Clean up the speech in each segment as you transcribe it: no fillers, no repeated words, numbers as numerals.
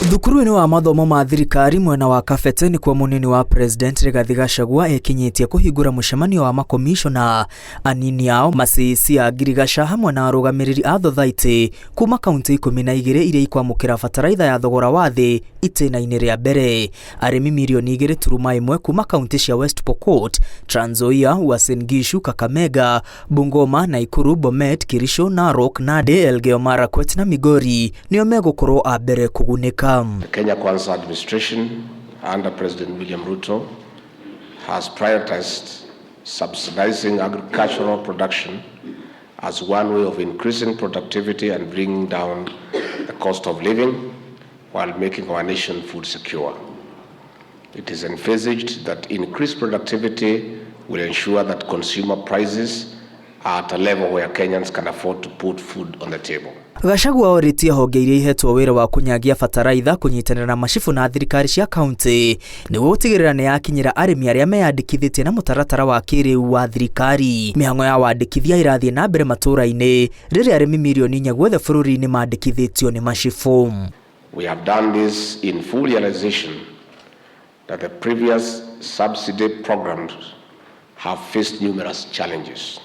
Thukuru-inĩ wa mathomo ma thirikari mwena wa Kabete ni kwa munini wa President Rigathi Gachagua ekinyitie kuhingura mucemanio wa makomishona anini ao macisi a Girigasha hamwe na arugamiriri a thothaitĩ kuma kaunti 12 iria ikwamũkĩra bataraitha ya thogora wa thĩ itĩna-inĩ rĩa mbere. Arĩmi mirioni 2.1 kuma kaunti cia West Pokot, Trans Nzoia, Uasin Gishu, Kakamega, Bungoma, Nakuru, Bomet, Kericho, Narok, Nandi, Elgeyo Marakwet na Migori nĩo megũkorwo a mbere kugunĩka. The Kenya Kwanza administration under President William Ruto has prioritized subsidizing agricultural production as one way of increasing productivity and bringing down the cost of living while making our nation food secure. It is envisaged that increased productivity will ensure that consumer prices are at a level where Kenyans can afford to put food on the table. Gachagua oritie honge iria ihetwo wira wa kunyagia bataraitha kunyitanĩra na macibu na thirikari cia kaunti nĩguo gũtigĩrĩra nĩ yakinyĩra arĩmi arĩa meyandĩkithĩtie na mũtaratara wa kĩrĩu wa thirikari. Mĩhang'o ya wandĩkithia irathiĩ na mbere matũra-inĩ rĩrĩa arĩmi mirioni 4 guothe bũrũri-inĩ mandĩkithĩtio nĩ macibu. We have done this in full realization that the previous subsidy programs have faced numerous challenges.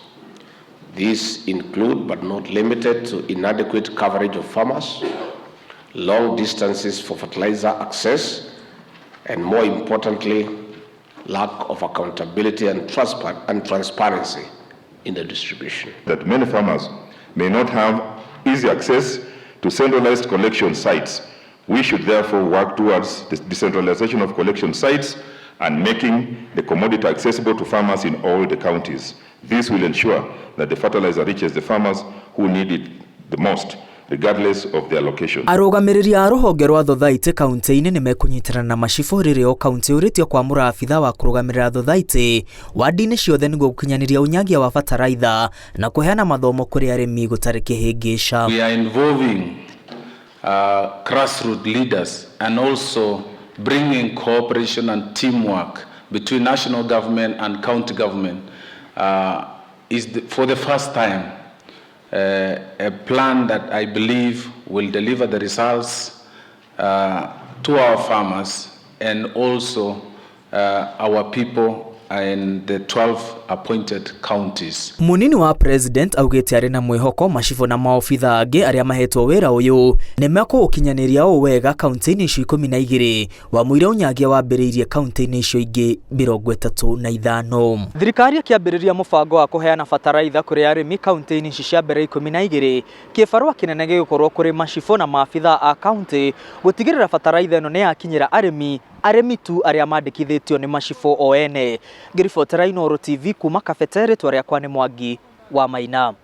These include, but not limited to, inadequate coverage of farmers, long distances for fertilizer access, and more importantly, lack of accountability and transparency in the distribution. That many farmers may not have easy access to centralized collection sites. We should therefore work towards the decentralization of collection sites and making the commodity accessible to farmers in all the counties. This will ensure that the fertilizer reaches the farmers who need it the most, regardless of their location. Arugamiriri a rũhonge rwa thothaitĩ kaunti-inĩ nĩ mekunyitirana na macibu rĩrĩa o kaunti ũrĩtio kwamũra abitha wa kũrũgamĩrĩra thothaitĩ wadi-inĩ ciothe nĩguo gũkinyanĩria unyagia wa bataraitha na kũheana mathomo kũrĩ arĩmi gũtarĩ kĩhĩngĩca. We are involving grassroots leaders and also bringing cooperation and teamwork between national government and county government. For the first time, a plan that I believe will deliver the results to our farmers and also our people in the 12 appointed counties. Munini wa President augĩte arĩ na mwĩhoko macibu na maobitha angĩ arĩa mahetwo wĩra ũyũ nĩ mekũũkinyanĩria o wega kaunti-inĩ icio 12 wa mũira ũnyagia wambĩrĩirie kaunti-inĩ icio ingĩ 35. Thirikari ĩkĩambĩrĩria mũbango wa kũheana bataraitha kũrĩ arĩmi kaunti-inĩ icio cia mbere 12 kĩbarũa kĩnene gĩgũkorwo kũrĩ macibu na maabitha a kaunti gũtigĩrĩra bataraitha ĩno nĩ yakinyĩra arĩmi tu arĩa mandĩkithĩtio nĩ macibu o ene. Ngĩribotera Inooro TV kuma Kabete, rĩtwa rĩakwa nĩ Mwangi wa Maina.